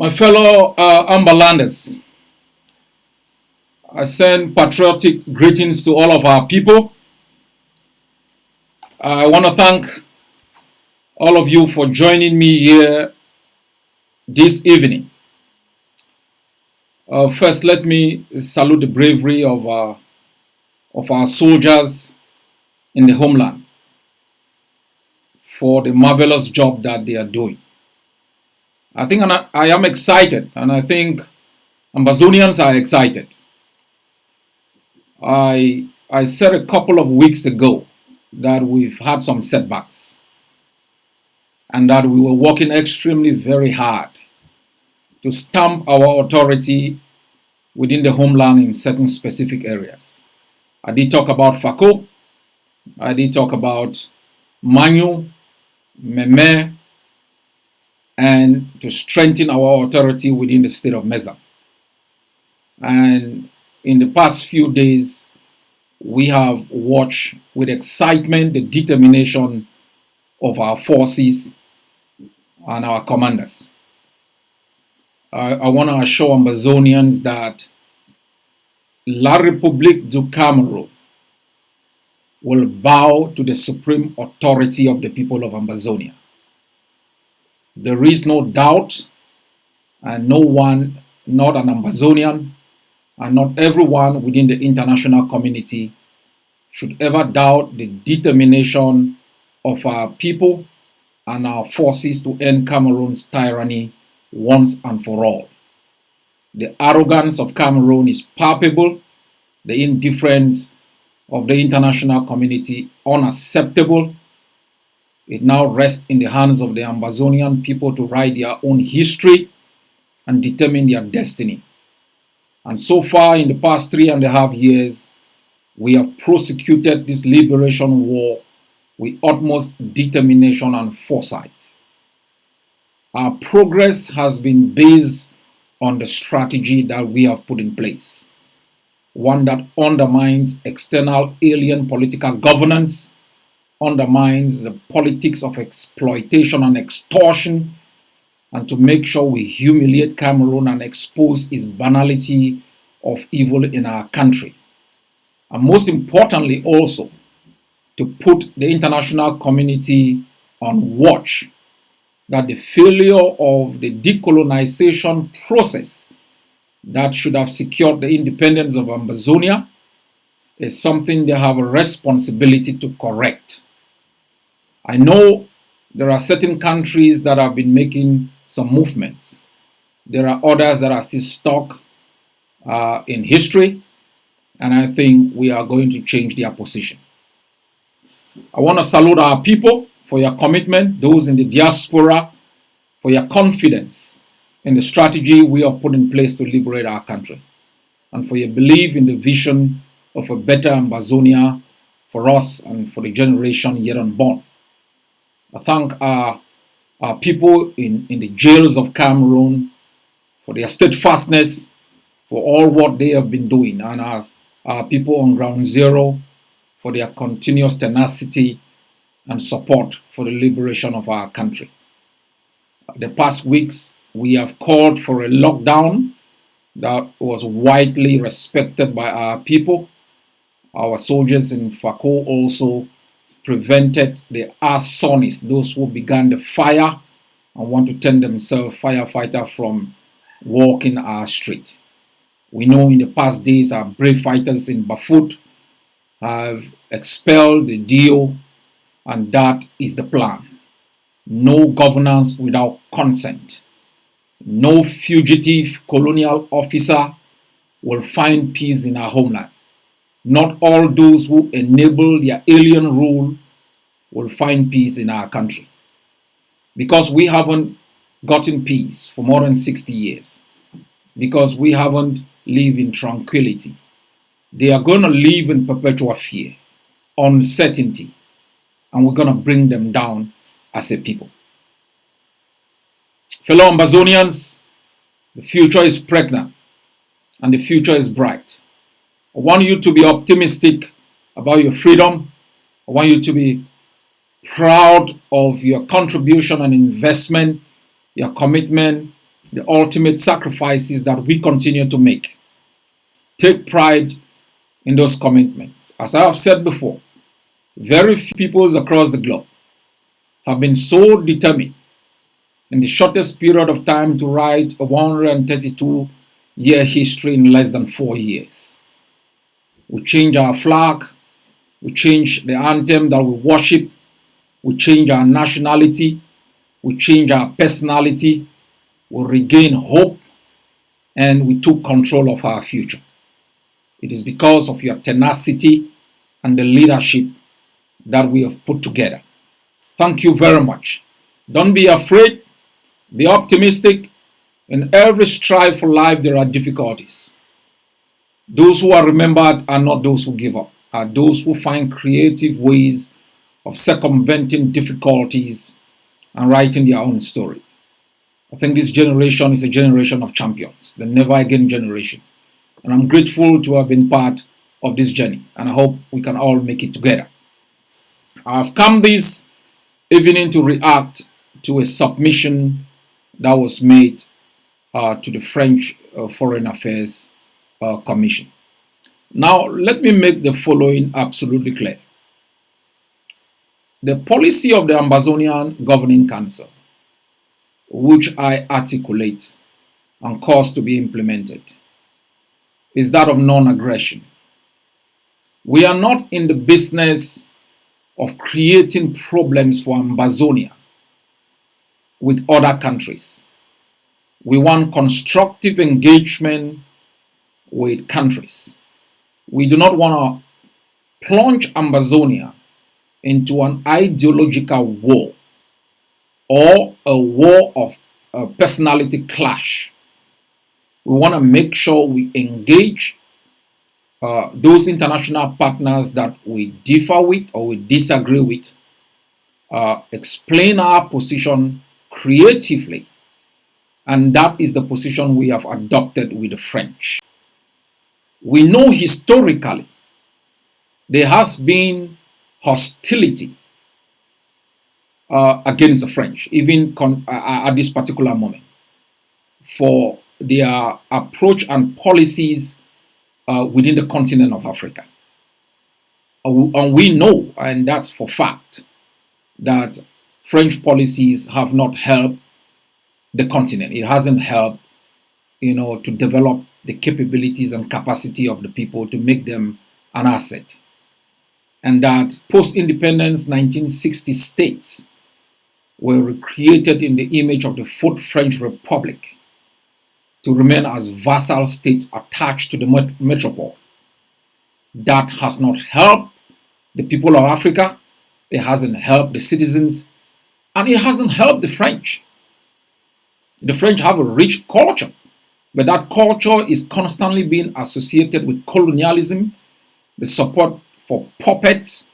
My fellow Amberlanders, I send patriotic greetings to all of our people. I want to thank all of you for joining me here this evening. First, let me salute the bravery of our soldiers in the homeland for the marvelous job that they are doing. I think I am excited, and I think Ambazonians are excited. I said a couple of weeks ago that we've had some setbacks and that we were working extremely very hard to stamp our authority within the homeland in certain specific areas. I did talk about Fako, I did talk about Manyu, Meme, and to strengthen our authority within the state of Meza. And in the past few days, we have watched with excitement the determination of our forces and our commanders. I want to assure Ambazonians that La République du Cameroon will bow to the supreme authority of the people of Ambazonia. There is no doubt, and no one, not an Ambazonian, and not everyone within the international community should ever doubt the determination of our people and our forces to end Cameroon's tyranny once and for all. The arrogance of Cameroon is palpable, the indifference of the international community unacceptable. It now rests in the hands of the Ambazonian people to write their own history and determine their destiny. And so far, in the past 3.5 years, we have prosecuted this liberation war with utmost determination and foresight. Our progress has been based on the strategy that we have put in place, one that undermines external alien political governance, undermines the politics of exploitation and extortion, and to make sure we humiliate Cameroon and expose its banality of evil in our country. And most importantly also, to put the international community on watch that the failure of the decolonization process that should have secured the independence of Ambazonia is something they have a responsibility to correct. I know there are certain countries that have been making some movements. There are others that are still stuck in history, and I think we are going to change their position. I want to salute our people for your commitment, those in the diaspora, for your confidence in the strategy we have put in place to liberate our country, and for your belief in the vision of a better Ambazonia for us and for the generation yet unborn. I thank our people in the jails of Cameroon for their steadfastness, for all what they have been doing, and our people on ground zero for their continuous tenacity and support for the liberation of our country. The past weeks, we have called for a lockdown that was widely respected by our people. Our soldiers in Fako also prevented the arsonists, those who began the fire and want to turn themselves firefighter, from walking our street. We know in the past days our brave fighters in Bafut have expelled the deal, and that is the plan. No governance without consent. No fugitive colonial officer will find peace in our homeland. Not all those who enable their alien rule will find peace in our country. Because we haven't gotten peace for more than 60 years. Because we haven't lived in tranquility. They are going to live in perpetual fear, uncertainty, and we're going to bring them down as a people. Fellow Ambazonians, the future is pregnant and the future is bright. I want you to be optimistic about your freedom. I want you to be proud of your contribution and investment, your commitment the ultimate sacrifices that we continue to make. Take pride in those commitments. As I have said before, very few peoples across the globe have been so determined in the shortest period of time to write a 132-year history in less than 4 years. We change our flag, we change the anthem that we worship, we change our nationality, we change our personality, we regain hope, and we took control of our future. It is because of your tenacity and the leadership that we have put together. Thank you very much. Don't be afraid. Be optimistic. In every strive for life, there are difficulties. Those who are remembered are not those who give up, are those who find creative ways of circumventing difficulties and writing their own story. I think this generation is a generation of champions, the never again generation. And I'm grateful to have been part of this journey, and I hope we can all make it together. I've come this evening to react to a submission that was made to the French Foreign Affairs Commission. Now, let me make the following absolutely clear. The policy of the Amazonian Governing Council, which I articulate and cause to be implemented, is that of non-aggression. We are not in the business of creating problems for Amazonia with other countries. We want constructive engagement with countries. We do not want to plunge Amazonia into an ideological war or a war of a personality clash. We want to make sure we engage those international partners that we differ with or we disagree with, explain our position creatively, and that is the position we have adopted with the French. We know historically there has been hostility against the French, even at this particular moment, for their approach and policies within the continent of Africa. And we know, and that's for fact, that French policies have not helped the continent. It hasn't helped, to develop the capabilities and capacity of the people to make them an asset. And that post-independence 1960 states were recreated in the image of the Fourth French Republic to remain as vassal states attached to the metropole. That has not helped the people of Africa, it hasn't helped the citizens, and it hasn't helped the French. The French have a rich culture, but that culture is constantly being associated with colonialism, the support for puppets,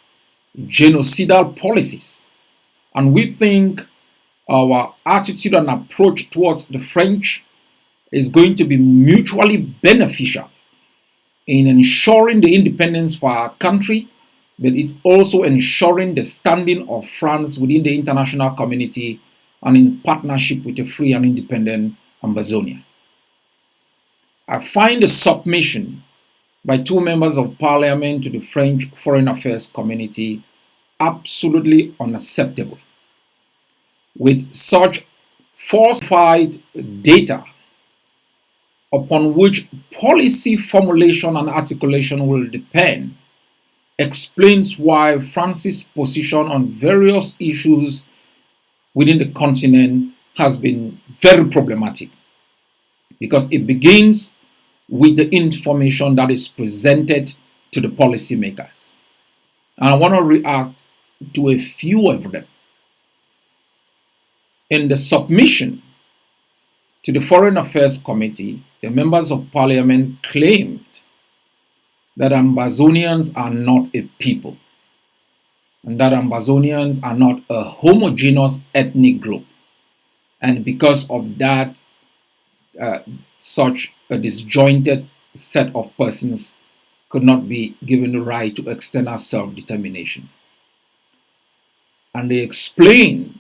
genocidal policies. And we think our attitude and approach towards the French is going to be mutually beneficial in ensuring the independence for our country, but it also ensuring the standing of France within the international community and in partnership with a free and independent Amazonia. I find the submission by two members of parliament to the French Foreign Affairs Committee absolutely unacceptable. With such falsified data upon which policy formulation and articulation will depend, explains why France's position on various issues within the continent has been very problematic, because it begins with the information that is presented to the policymakers. And I want to react to a few of them. In the submission to the Foreign Affairs Committee, the members of parliament claimed that Amazonians are not a people, and that Amazonians are not a homogeneous ethnic group. And because of that, such a disjointed set of persons could not be given the right to external self-determination. And they explained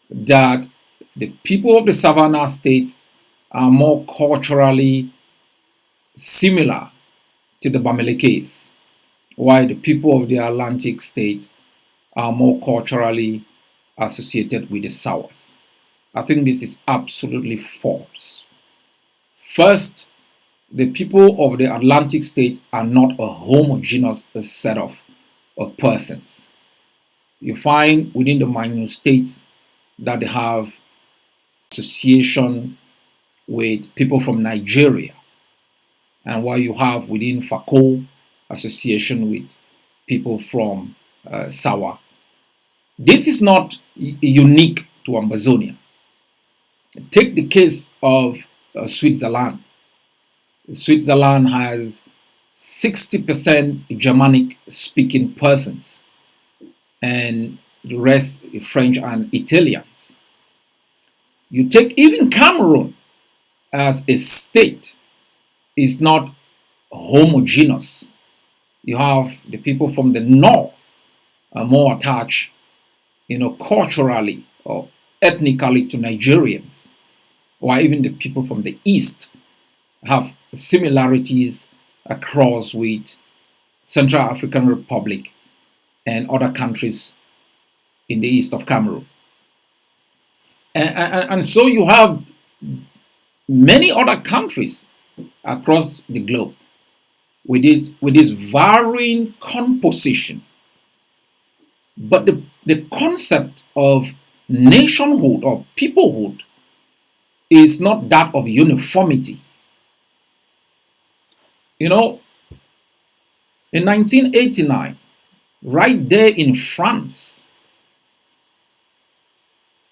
that the people of the Savannah State are more culturally similar to the Bamilikes, while the people of the Atlantic states are more culturally associated with the Sawas. I think this is absolutely false. First, the people of the Atlantic states are not a homogeneous set of persons. You find within the minute states that they have association with people from Nigeria, and while you have within Fako association with people from Sawa. This is not unique to Amazonia. Take the case of Switzerland. Switzerland has 60% Germanic speaking persons and the rest French and Italians. You take even Cameroon as a state is not homogeneous. You have the people from the north are more attached, culturally or ethnically to Nigerians, while even the people from the east have similarities across with Central African Republic and other countries in the east of Cameroon. And so you have many other countries across the globe with this varying composition. But the concept of nationhood or peoplehood is not that of uniformity. In 1989, right there in France,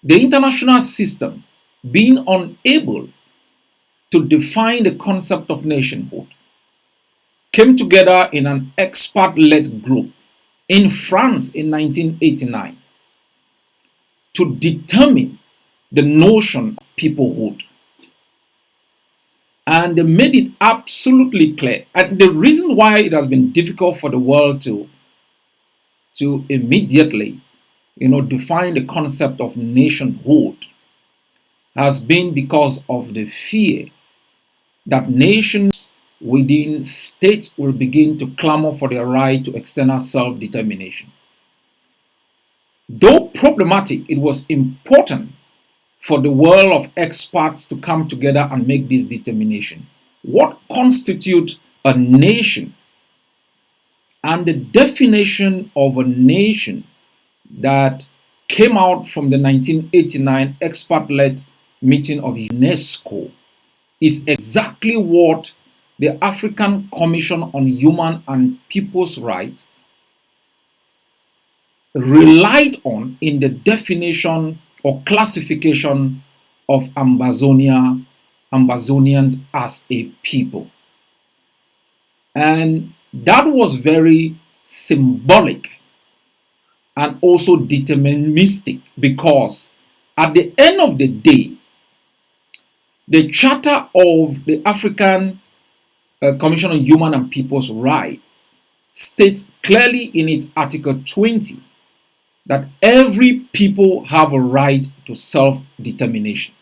the international system being unable to define the concept of nationhood came together in an expert-led group in France in 1989 to determine the notion of peoplehood. And they made it absolutely clear. And the reason why it has been difficult for the world to immediately, define the concept of nationhood has been because of the fear that nations within states will begin to clamor for their right to external self-determination. Though problematic, it was important for the world of experts to come together and make this determination. What constitutes a nation? And the definition of a nation that came out from the 1989 expert-led meeting of UNESCO is exactly what the African Commission on Human and People's Rights relied on in the definition or classification of Ambazonians as a people. And that was very symbolic and also deterministic, because at the end of the day, the Charter of the African Commission on Human and People's Rights states clearly in its Article 20 that every people have a right to self-determination.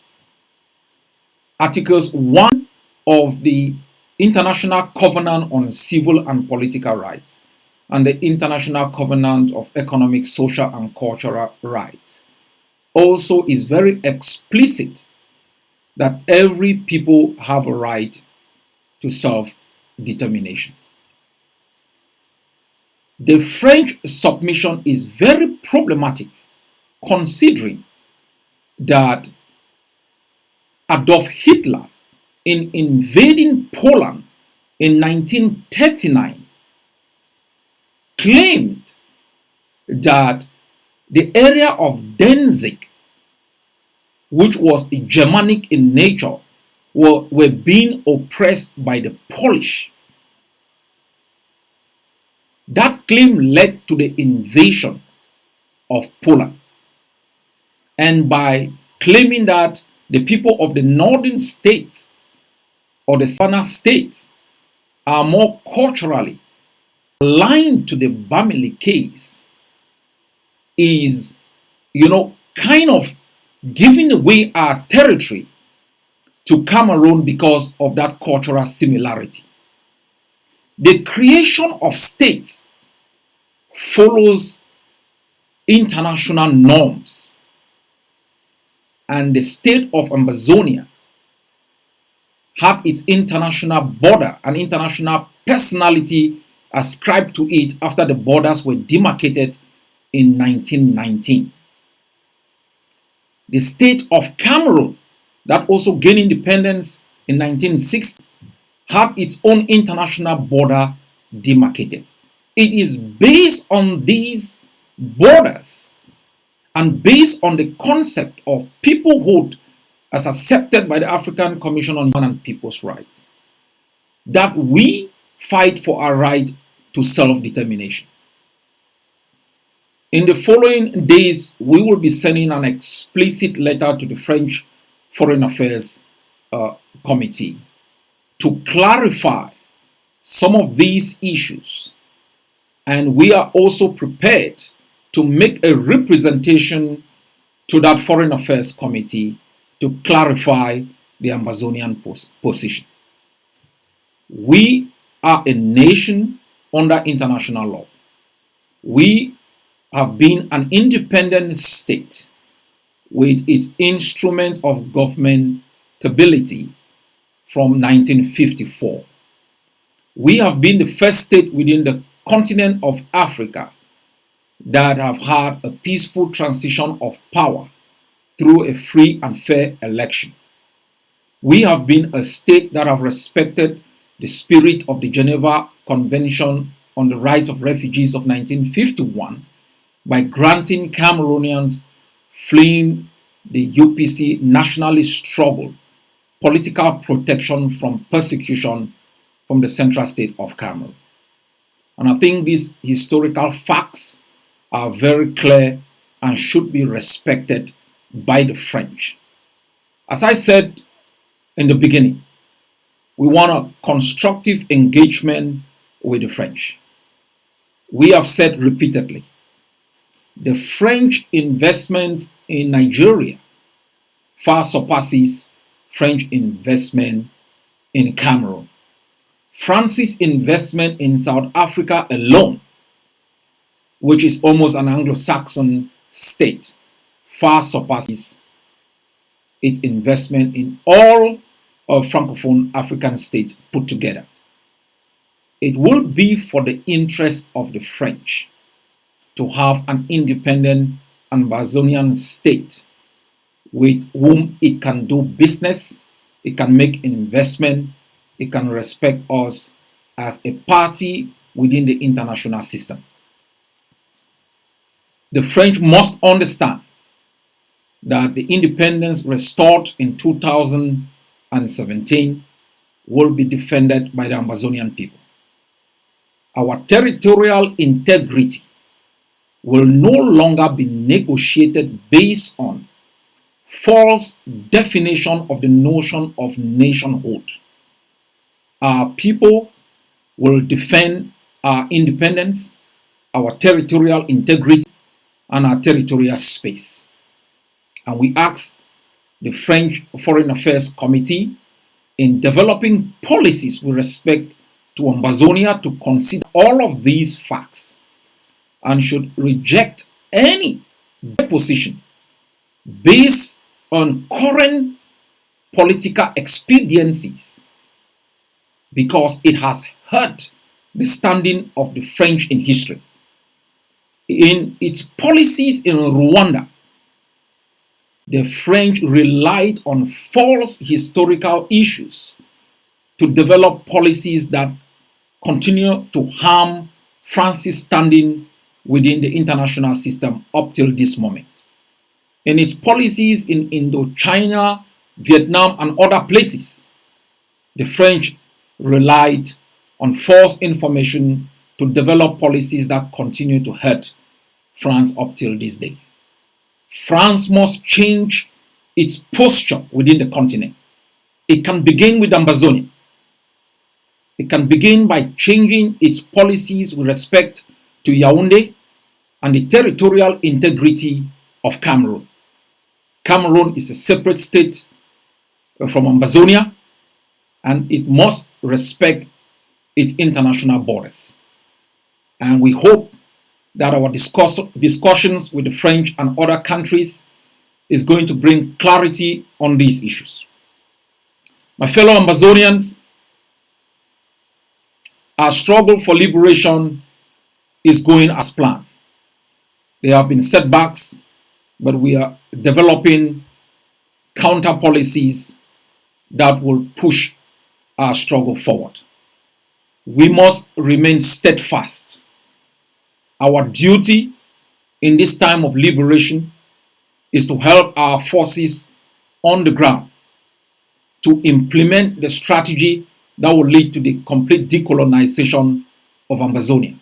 Articles 1 of the International Covenant on Civil and Political Rights and the International Covenant of Economic, Social and Cultural Rights also is very explicit that every people have a right to self-determination. The French submission is very problematic, considering that Adolf Hitler, in invading Poland in 1939, claimed that the area of Danzig, which was Germanic in nature, were being oppressed by the Polish. That claim led to the invasion of Poland. And by claiming that the people of the northern states or the southern states are more culturally aligned to the Bamilikes is, kind of giving away our territory to Cameroon because of that cultural similarity. The creation of states follows international norms, and the state of Amazonia had its international border and international personality ascribed to it after the borders were demarcated in 1919. The state of Cameroon, that also gained independence in 1960, had its own international border demarcated. It is based on these borders and based on the concept of peoplehood as accepted by the African Commission on Human and People's Rights that we fight for our right to self-determination. In the following days, we will be sending an explicit letter to the French Foreign Affairs Committee to clarify some of these issues. And we are also prepared to make a representation to that Foreign Affairs Committee to clarify the Amazonian position. We are a nation under international law. We have been an independent state with its instrument of governmentability from 1954. We have been the first state within the continent of Africa that have had a peaceful transition of power through a free and fair election. We have been a state that have respected the spirit of the Geneva Convention on the Rights of Refugees of 1951 by granting Cameroonians fleeing the UPC nationalist struggle political protection from persecution from the Central State of Cameroon. And I think these historical facts are very clear and should be respected by the French. As I said in the beginning, we want a constructive engagement with the French. We have said repeatedly, the French investments in Nigeria far surpasses French investment in Cameroon. France's investment in South Africa alone, which is almost an Anglo-Saxon state, far surpasses its investment in all of Francophone African states put together. It will be for the interest of the French to have an independent Amazonian state with whom it can do business, it can make investment, it can respect us as a party within the international system. The French must understand that the independence restored in 2017 will be defended by the Amazonian people. Our territorial integrity will no longer be negotiated based on false definition of the notion of nationhood. Our people will defend our independence, our territorial integrity, and our territorial space. And we ask the French Foreign Affairs Committee in developing policies with respect to Amazonia to consider all of these facts and should reject any position based on current political expediencies because it has hurt the standing of the French in history. In its policies in Rwanda, the French relied on false historical issues to develop policies that continue to harm France's standing within the international system up till this moment. In its policies in Indochina, Vietnam, and other places, the French relied on false information to develop policies that continue to hurt France up till this day. France must change its posture within the continent. It can begin with Amazonia. It can begin by changing its policies with respect to Yaoundé and the territorial integrity of Cameroon. Cameroon is a separate state from Ambazonia, and it must respect its international borders. And we hope that our discussions with the French and other countries is going to bring clarity on these issues. My fellow Ambazonians, our struggle for liberation is going as planned. There have been setbacks, but we are developing counter policies that will push our struggle forward. We must remain steadfast. Our duty in this time of liberation is to help our forces on the ground to implement the strategy that will lead to the complete decolonization of Ambazonia.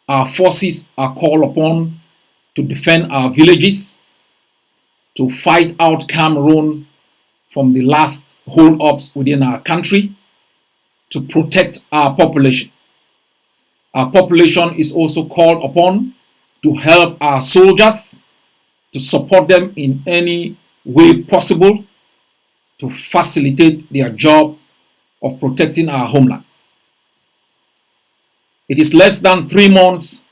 Our forces are called upon to defend our villages, to fight out Cameroon from the last hold-ups within our country, to protect our population. Our population is also called upon to help our soldiers, to support them in any way possible to facilitate their job of protecting our homeland. It is less than 3 months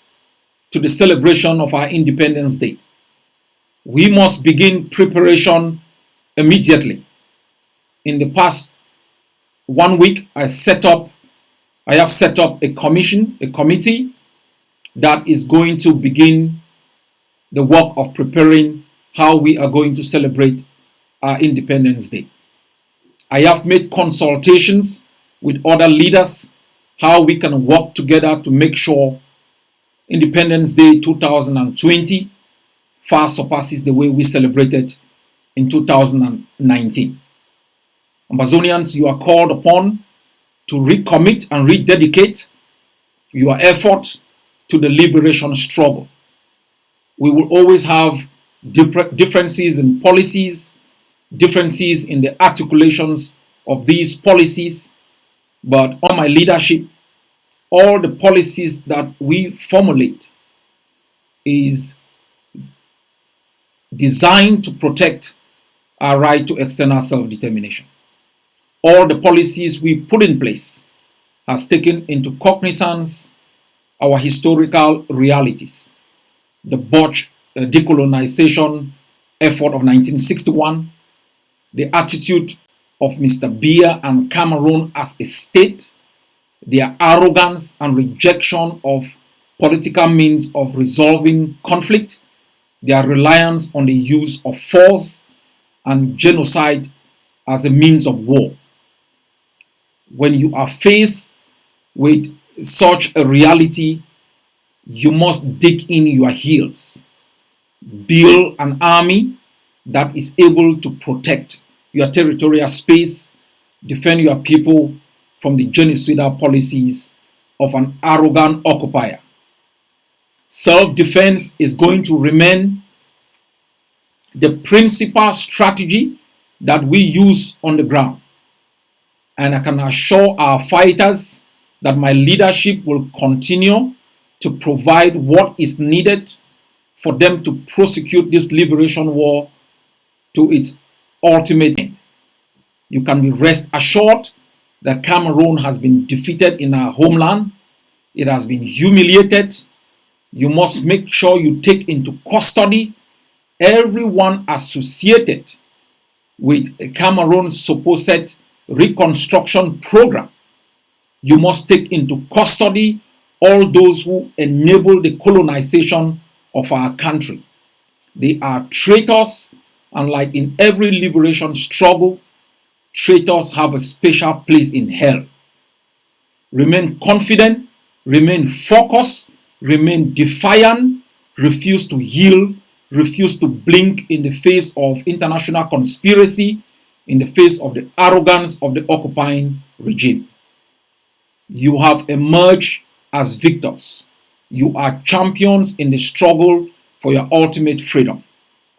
to the celebration of our Independence Day. We must begin preparation immediately. In the past 1 week, I have set up a committee that is going to begin the work of preparing how we are going to celebrate our Independence Day. I have made consultations with other leaders how we can work together to make sure Independence Day 2020 far surpasses the way we celebrated in 2019. Ambazonians, you are called upon to recommit and rededicate your effort to the liberation struggle. We will always have differences in policies, differences in the articulations of these policies, but on my leadership, all the policies that we formulate is designed to protect our right to external self-determination. All the policies we put in place has taken into cognizance our historical realities. The Butch decolonization effort of 1961, the attitude of Mr. Biya and Cameroon as a state, their arrogance and rejection of political means of resolving conflict, their reliance on the use of force and genocide as a means of war. When you are faced with such a reality, you must dig in your heels. Build an army that is able to protect your territorial space, defend your people from the genocidal policies of an arrogant occupier. Self-defense is going to remain the principal strategy that we use on the ground. And I can assure our fighters that my leadership will continue to provide what is needed for them to prosecute this liberation war to its ultimate end. You can be rest assured that Cameroon has been defeated in our homeland. It has been humiliated. You must make sure you take into custody everyone associated with Cameroon's supposed reconstruction program. You must take into custody all those who enable the colonization of our country. They are traitors, and like in every liberation struggle, traitors have a special place in hell. Remain confident, remain focused, remain defiant, refuse to yield, refuse to blink in the face of international conspiracy, in the face of the arrogance of the occupying regime. You have emerged as victors. You are champions in the struggle for your ultimate freedom.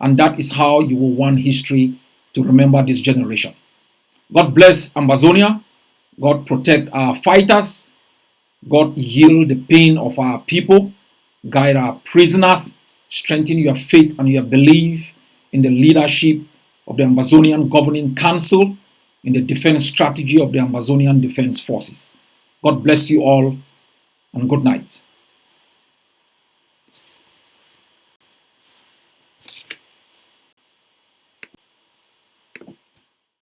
And that is how you will want history to remember this generation. God bless Ambazonia. God protect our fighters. God heal the pain of our people. Guide our prisoners. Strengthen your faith and your belief in the leadership of the Amazonian Governing Council in the defense strategy of the Amazonian Defense Forces. God bless you all, and good night.